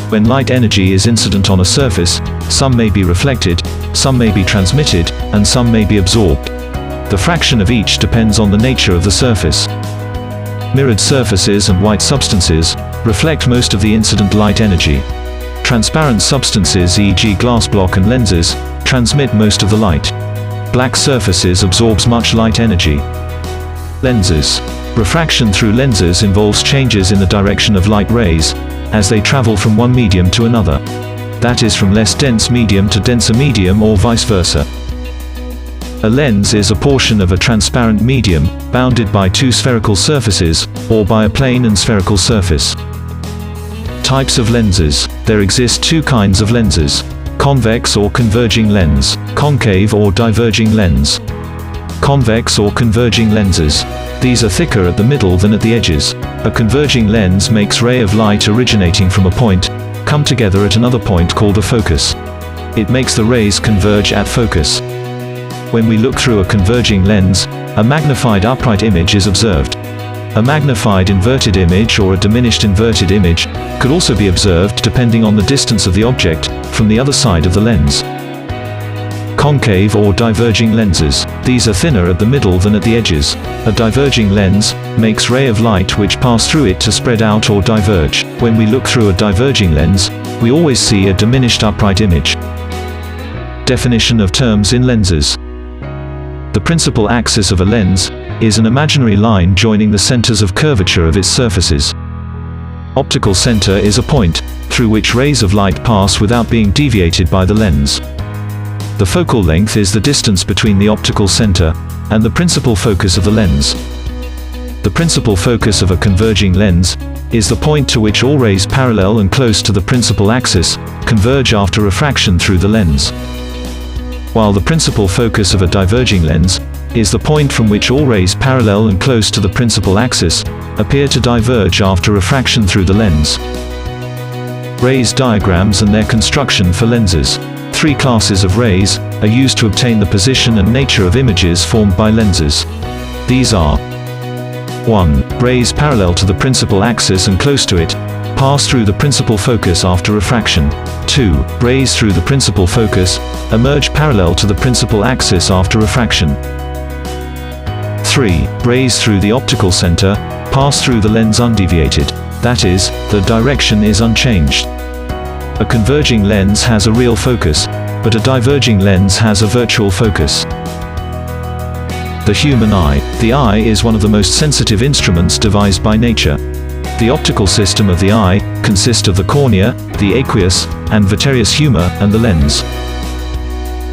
When light energy is incident on a surface, some may be reflected, some may be transmitted, and some may be absorbed. The fraction of each depends on the nature of the surface. Mirrored surfaces and white substances reflect most of the incident light energy. Transparent substances, e.g. glass block and lenses, transmit most of the light. Black surfaces absorbs much light energy. Lenses. Refraction through lenses involves changes in the direction of light rays as they travel from one medium to another. That is, from less dense medium to denser medium, or vice versa. A lens is a portion of a transparent medium, bounded by two spherical surfaces, or by a plane and spherical surface. Types of lenses. There exist two kinds of lenses: convex or converging lens, concave or diverging lens. Convex or converging lenses. These are thicker at the middle than at the edges. A converging lens makes ray of light originating from a point come together at another point called a focus. It makes the rays converge at focus. When we look through a converging lens, a magnified upright image is observed. A magnified inverted image or a diminished inverted image could also be observed depending on the distance of the object from the other side of the lens. Concave or diverging lenses. These are thinner at the middle than at the edges. A diverging lens makes ray of light which pass through it to spread out or diverge. When we look through a diverging lens, we always see a diminished upright image. Definition of terms in lenses. The principal axis of a lens is an imaginary line joining the centers of curvature of its surfaces. Optical center is a point through which rays of light pass without being deviated by the lens. The focal length is the distance between the optical center and the principal focus of the lens. The principal focus of a converging lens is the point to which all rays parallel and close to the principal axis converge after refraction through the lens. While the principal focus of a diverging lens is the point from which all rays parallel and close to the principal axis appear to diverge after refraction through the lens. Rays diagrams and their construction for lenses. Three classes of rays are used to obtain the position and nature of images formed by lenses. These are: 1. Rays parallel to the principal axis and close to it pass through the principal focus after refraction. 2. Rays through the principal focus emerge parallel to the principal axis after refraction. 3. Rays through the optical center pass through the lens undeviated. That is, the direction is unchanged. A converging lens has a real focus, but a diverging lens has a virtual focus. The human eye. The eye is one of the most sensitive instruments devised by nature. The optical system of the eye consists of the cornea, the aqueous and vitreous humor, and the lens.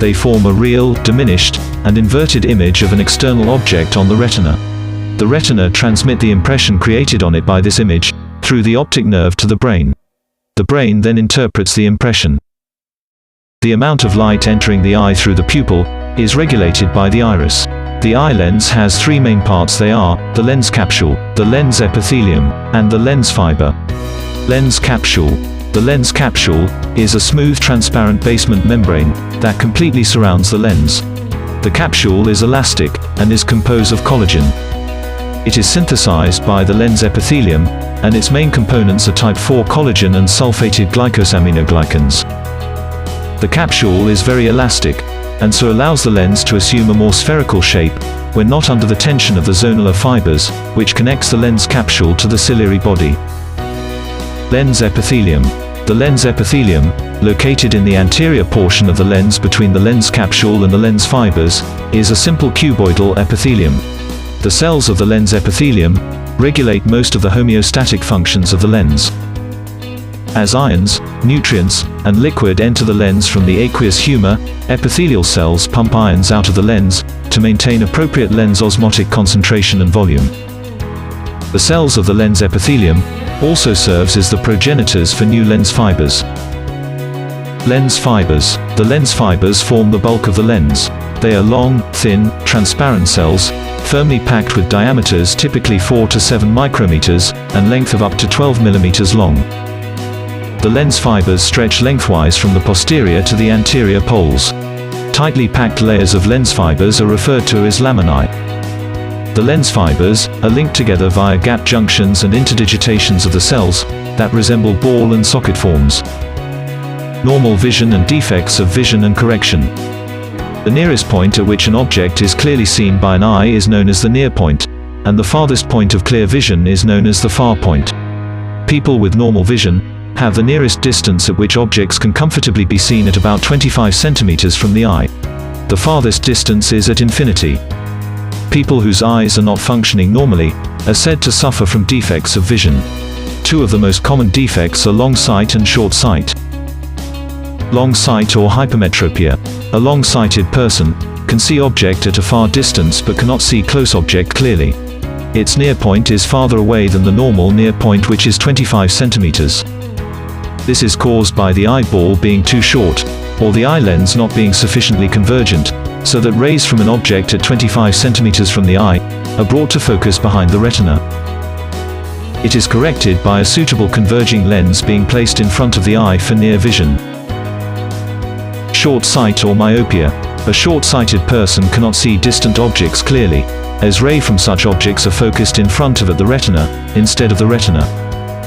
They form a real, diminished, and inverted image of an external object on the retina. The retina transmit the impression created on it by this image through the optic nerve to the brain. The brain then interprets the impression. The amount of light entering the eye through the pupil is regulated by the iris. The eye lens has three main parts. They are the lens capsule, the lens epithelium, and the lens fiber. Lens capsule. The lens capsule is a smooth transparent basement membrane that completely surrounds the lens. The capsule is elastic and is composed of collagen. It is synthesized by the lens epithelium, and its main components are type 4 collagen and sulfated glycosaminoglycans. The capsule is very elastic, and so allows the lens to assume a more spherical shape when not under the tension of the zonular fibers, which connects the lens capsule to the ciliary body. Lens epithelium. The lens epithelium, located in the anterior portion of the lens between the lens capsule and the lens fibers, is a simple cuboidal epithelium. The cells of the lens epithelium regulate most of the homeostatic functions of the lens. As ions, nutrients, and liquid enter the lens from the aqueous humor, epithelial cells pump ions out of the lens to maintain appropriate lens osmotic concentration and volume. The cells of the lens epithelium also serves as the progenitors for new lens fibers. Lens fibers. The lens fibers form the bulk of the lens. They are long, thin, transparent cells, firmly packed with diameters typically 4 to 7 micrometers, and length of up to 12 millimeters long. The lens fibers stretch lengthwise from the posterior to the anterior poles. Tightly packed layers of lens fibers are referred to as laminae. The lens fibers are linked together via gap junctions and interdigitations of the cells that resemble ball and socket forms. Normal vision and defects of vision and correction. The nearest point at which an object is clearly seen by an eye is known as the near point, and the farthest point of clear vision is known as the far point. People with normal vision have the nearest distance at which objects can comfortably be seen at about 25 centimeters from the eye. The farthest distance is at infinity. People whose eyes are not functioning normally are said to suffer from defects of vision. Two of the most common defects are long sight and short sight. Long sight or hypermetropia. A long-sighted person can see object at a far distance but cannot see close object clearly. Its near point is farther away than the normal near point, which is 25 centimeters. This is caused by the eyeball being too short, or the eye lens not being sufficiently convergent, so that rays from an object at 25 centimeters from the eye are brought to focus behind the retina. It is corrected by a suitable converging lens being placed in front of the eye for near vision. Short sight or myopia. A short-sighted person cannot see distant objects clearly, as rays from such objects are focused in front of the retina, instead of the retina.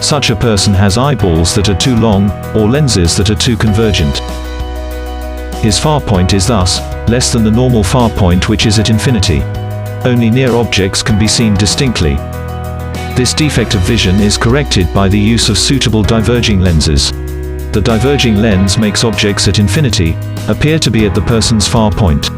Such a person has eyeballs that are too long, or lenses that are too convergent. His far point is thus less than the normal far point, which is at infinity. Only near objects can be seen distinctly. This defect of vision is corrected by the use of suitable diverging lenses. The diverging lens makes objects at infinity appear to be at the person's far point.